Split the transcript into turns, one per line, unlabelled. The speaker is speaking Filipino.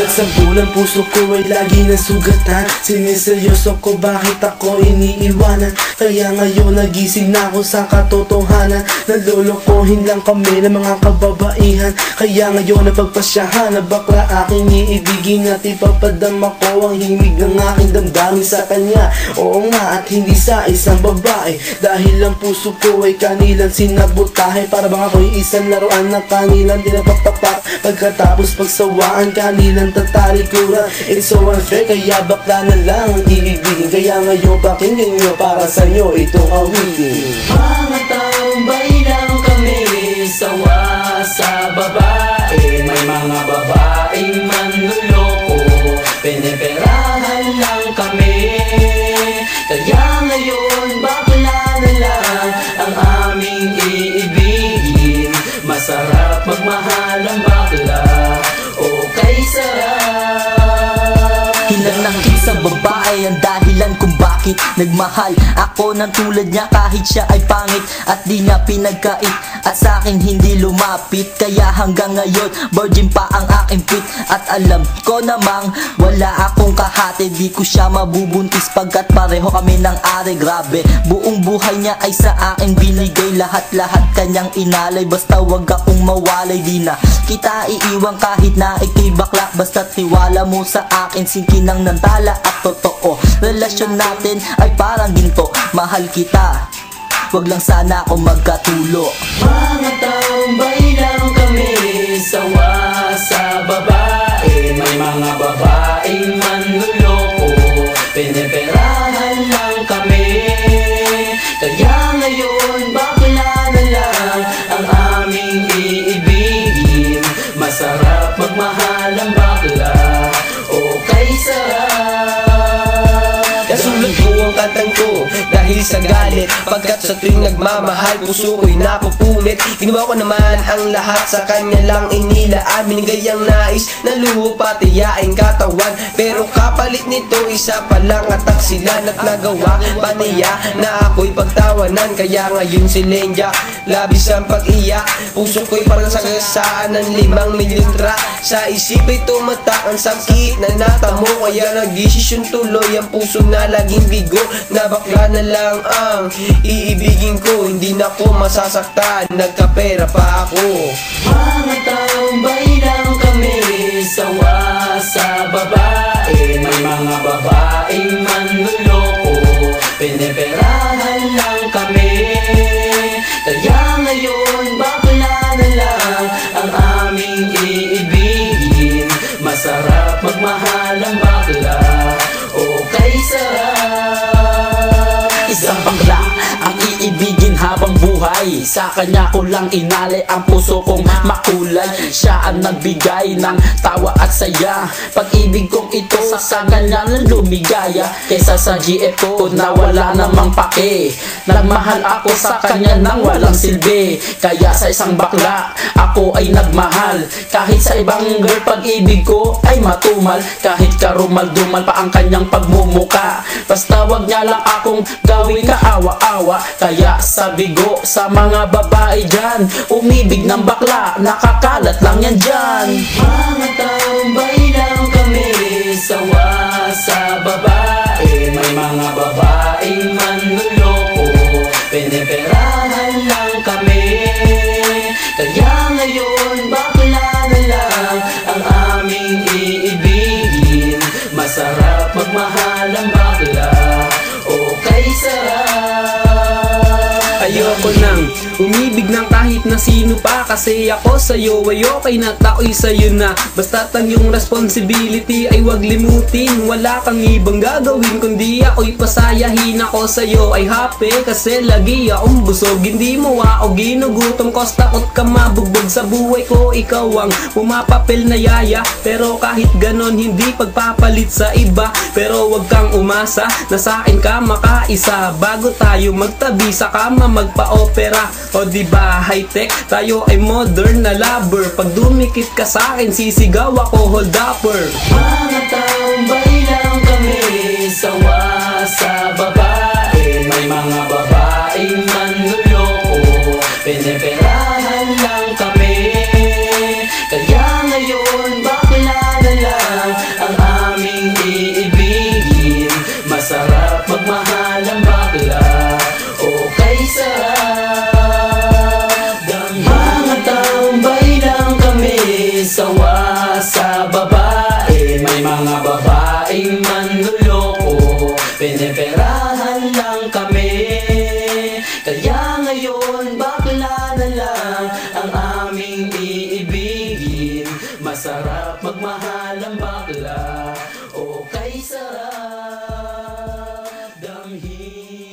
At sa bulan puso ko ay lagi nasugatan. Siniseryoso ko bakit ako iniiwanan. Kaya ngayon nagising na ako sa katotohanan. Nalolokohin lang kami ng mga kababaihan. Kaya ngayon napagpasyahan na bakla aking iibigin. At ipapadama ko ang himig ng aking damdamin sa kanya. Oo nga, at hindi sa isang babae. Dahil ang puso ko ay kanilang sinabotahe. Para bang ako'y isang laruan na kanilang dinapaktapak. Pagkatapos pagsawaan kanilang tatalikuran. It's so unfair, kaya bakla na lang ang iibigin. Kaya ngayon pakinggan nyo, para sa'yo itong awitin.
Mga tambay lang kami, sawa sa babae. May mga babaeng manluloko, piniperahan lang kami. Kaya ngayon bakla na lang ang aming iibigin. Masarap magmahal ang bakla, okay sarap.
Hinanakit sa babae ang dahilan kung bakit nagmahal ako ng tulad niya kahit siya ay pangit. At di niya pinagkait at sa akin hindi lumapit. Kaya hanggang ngayon virgin pa ang aking pit. At alam ko namang wala akong kahati. Di ko siya mabubuntis pagkat pareho kami ng ari. Grabe, buong buhay niya ay sa akin binigay. Lahat-lahat kanyang inalay. Basta wag akong mawalay. Di na kita iiwan kahit na ikay bakla. Basta tiwala mo sa akin, sinkinang nantala at totoo. Relasyon natin ay parang ginto. Mahal kita, wag lang sana ako magkatulo.
Mga tambay lang kami, sawa sa babae. May mga babaeng manluloko, piniperahan lang kami. Kaya ngayon bakla na lang ang aming iibigin. Masarap magmahal ang bakla, okay sarap.
Nasulat ko ang kantang ko dahil sa galit. Pagkat sa tuwing nagmamahal, puso ko'y napupunit. Ginawa ko naman ang lahat, sa kanya lang inilaan. Binigay ang nais na luho pati yaing katawan. Pero kapalit nito isa pa lang atak sila. At nagawa pa niya na ako'y pagtawanan. Kaya ngayon si Lenja, labis ang pag-iyak. Puso ko'y parang sagasaan ng 5 milyong tra. Sa isip ay tumatak ang sakit na natamo. Kaya nagdesisyon tuloy ang puso na laging bigo. Na bakla na lang ang iibigin ko, hindi na ko masasaktan, nagkapera pa ako.
Mga tambay lang kami, sawa sa babae. May mga babaeng manluloko, piniperahan lang kami. Kaya ngayon bakla na lang ang aming iibigin. Masarap magmahal ang bakla, okay sarap.
Isang bakla ang iibigin habang buhay. Sa kanya ko lang inalay ang puso kong makulay. Siya ang nagbigay ng tawa at saya. Pag-ibig kong ito sa kanya lang lumigaya. Kesa sa GF ko na wala namang pake. Nagmahal ako sa kanya nang walang silbi. Kaya sa isang bakla ako ay nagmahal. Kahit sa ibang girl pag-ibig ko ay matumal. Kahit karumal-dumal pa ang kanyang pagmumuka. Basta wag niya lang akong gawing kaawa-awa. Kaya sabi ko sa mga babae dyan, umibig ng bakla, nakakalat lang yan dyan.
Mga tambay lang kami, sawa sa babae. May mga babaeng manluloko, piniperahan lang kami. Kaya ngayon bakla na lang ang aming iibigin. Masarap magmahal ang bakla, okay sarap.
Ayoko nang umibig ng kahit na sino pa. Kasi ako sa'yo ay okay na, tao'y sa'yo na. Basta't ang iyong responsibility ay wag limutin. Wala kang ibang gagawin kundi ako'y pasayahin. Ako sa'yo ay happy kasi lagi akong busog. Hindi mo ako ginugutom cause takot ka mabugbog sa buhay ko. Ikaw ang pumapapil na yaya, pero kahit ganon hindi pagpapalit sa iba. Pero wag kang umasa na sa'kin ka makaisa. Bago tayo magtabi sa kama magpa-opera. O diba high-tech, tayo ay modern na lover. Pag dumikit ka sa'kin sisigaw ako hold upper.
Mga tambay lang kami, sawa sa babae. May mga babaeng manluloko, piniperahan lang kami. Kaya ngayon bakla na lang kay sarap. Mga tambay lang kami, sawa sa babae. May mga babaeng manluloko, pineperahan lang kami. Kaya ngayon bakla na lang ang aming iibigin. Masarap magmahal ang bakla, o kay sarap damhin.